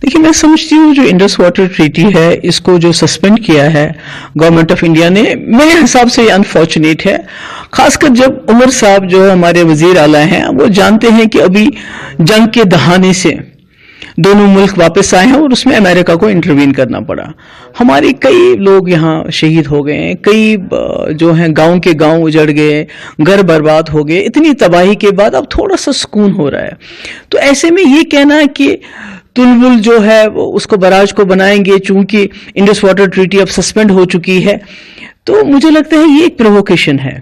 دیکھیے میں سمجھتی ہوں جو انڈس واٹر ٹریٹی ہے اس کو جو سسپینڈ کیا ہے گورنمنٹ آف انڈیا نے، میرے حساب سے یہ انفارچونیٹ ہے، خاص کر جب عمر صاحب جو ہمارے وزیر اعلیٰ ہیں وہ جانتے ہیں کہ ابھی جنگ کے دہانے سے دونوں ملک واپس آئے ہیں اور اس میں امریکہ کو انٹروین کرنا پڑا. ہمارے کئی لوگ یہاں شہید ہو گئے ہیں، کئی جو ہیں گاؤں کے گاؤں اجڑ گئے، گھر برباد ہو گئے. اتنی تباہی کے بعد اب تھوڑا سا سکون ہو رہا ہے. تو ایسے میں یہ کہنا کہ تلبل جو ہے اس کو براج کو بنائیں گے چونکہ انڈس واٹر ٹریٹی اب سسپینڈ ہو چکی ہے، تو مجھے لگتا ہے یہ ایک پرووکیشن ہے.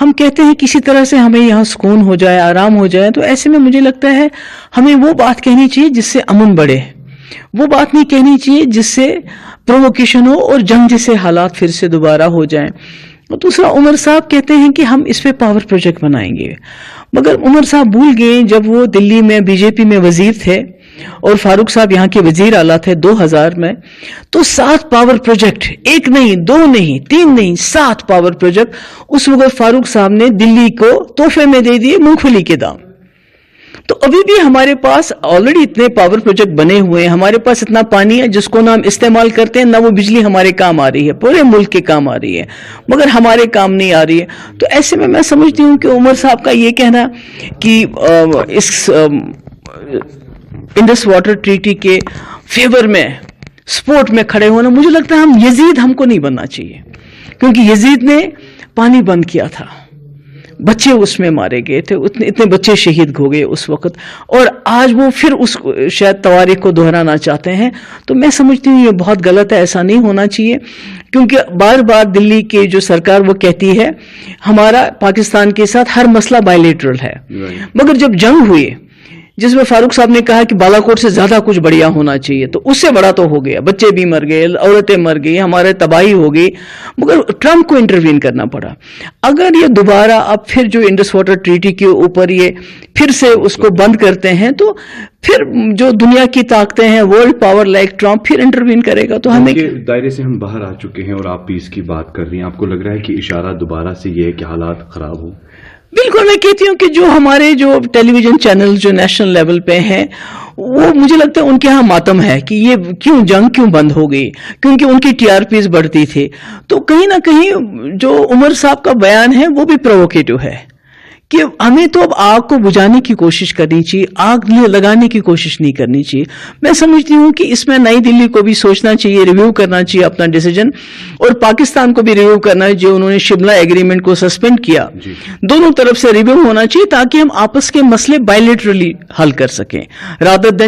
ہم کہتے ہیں کسی طرح سے ہمیں یہاں سکون ہو جائے، آرام ہو جائے، تو ایسے میں مجھے لگتا ہے ہمیں وہ بات کہنی چاہیے جس سے امن بڑھے، وہ بات نہیں کہنی چاہیے جس سے پرووکیشن ہو اور جنگ جیسے حالات پھر سے دوبارہ ہو جائیں. اور دوسرا، عمر صاحب کہتے ہیں کہ ہم اس پہ پاور پروجیکٹ بنائیں گے، مگر عمر صاحب بھول گئے جب وہ دلی میں بی جے پی میں وزیر تھے اور فاروق صاحب یہاں کے وزیر اعلیٰ تھے 2000 میں، تو 7 پاور پروجیکٹ، 1 نہیں 2 نہیں 3 نہیں 7 پاور پروجیکٹ اس وقت فاروق صاحب نے دلی کو تحفے میں دے دیے مونگ پھلی کے دام. تو ابھی بھی ہمارے پاس آلریڈی اتنے پاور پروجیکٹ بنے ہوئے ہیں، ہمارے پاس اتنا پانی ہے جس کو نہ ہم استعمال کرتے ہیں، نہ وہ بجلی ہمارے کام آ رہی ہے، پورے ملک کے کام آ رہی ہے، مگر ہمارے کام نہیں آ رہی ہے. تو ایسے میں سمجھتی ہوں کہ عمر صاحب کا یہ کہنا کہ اس انڈس واٹر ٹریٹی کے فیور میں سپورٹ میں کھڑے ہونا، مجھے لگتا ہے ہم کو نہیں بننا چاہیے، کیونکہ یزید نے پانی بند کیا تھا، بچے اس میں مارے گئے تھے، اتنے بچے شہید ہو گئے اس وقت، اور آج وہ پھر اس شاید تواریخ کو دہرانا چاہتے ہیں. تو میں سمجھتی ہوں یہ بہت غلط ہے، ایسا نہیں ہونا چاہیے، کیونکہ بار بار دلی کی جو سرکار وہ کہتی ہے ہمارا پاکستان کے ساتھ ہر مسئلہ بائیلیٹرل ہے، مگر جب جنگ ہوئی جس میں فاروق صاحب نے کہا کہ بالا کوٹ سے زیادہ کچھ بڑھیا ہونا چاہیے، تو اس سے بڑا تو ہو گیا، بچے بھی مر گئے، عورتیں مر گئی، ہمارے تباہی ہو گئی، مگر ٹرمپ کو انٹروین کرنا پڑا. اگر یہ دوبارہ اب پھر جو انڈس واٹر ٹریٹی کے اوپر یہ پھر سے اس کو بند کرتے ہیں تو پھر جو دنیا کی طاقتیں ہیں، ورلڈ پاور لائک ٹرمپ پھر انٹروین کرے گا. تو ہمیں دائرے سے ہم باہر آ چکے ہیں اور آپ پیس کی بات کر رہی ہیں، آپ کو لگ رہا ہے کہ اشارہ دوبارہ سے یہ ہے کہ حالات خراب ہوں؟ بالکل، میں کہتی ہوں کہ جو ہمارے جو ٹیلی ویژن چینل جو نیشنل لیول پہ ہیں، وہ مجھے لگتا ہے ان کے ہاں ماتم ہے کہ یہ جنگ کیوں بند ہو گئی، کیونکہ ان کی ٹی آر پیز بڑھتی تھی. تو کہیں نہ کہیں جو عمر صاحب کا بیان ہے وہ بھی پرووکیٹو ہے کہ ہمیں تو اب آگ کو بجھانے کی کوشش کرنی چاہیے، آگ لگانے کی کوشش نہیں کرنی چاہیے. میں سمجھتی ہوں کہ اس میں نئی دلی کو بھی سوچنا چاہیے، ریویو کرنا چاہیے اپنا ڈیسیجن، اور پاکستان کو بھی ریویو کرنا ہے جو انہوں نے شملہ ایگریمنٹ کو سسپینڈ کیا. دونوں طرف سے ریویو ہونا چاہیے تاکہ ہم آپس کے مسئلے بائیلیٹرلی حل کر سکیں، رادر دین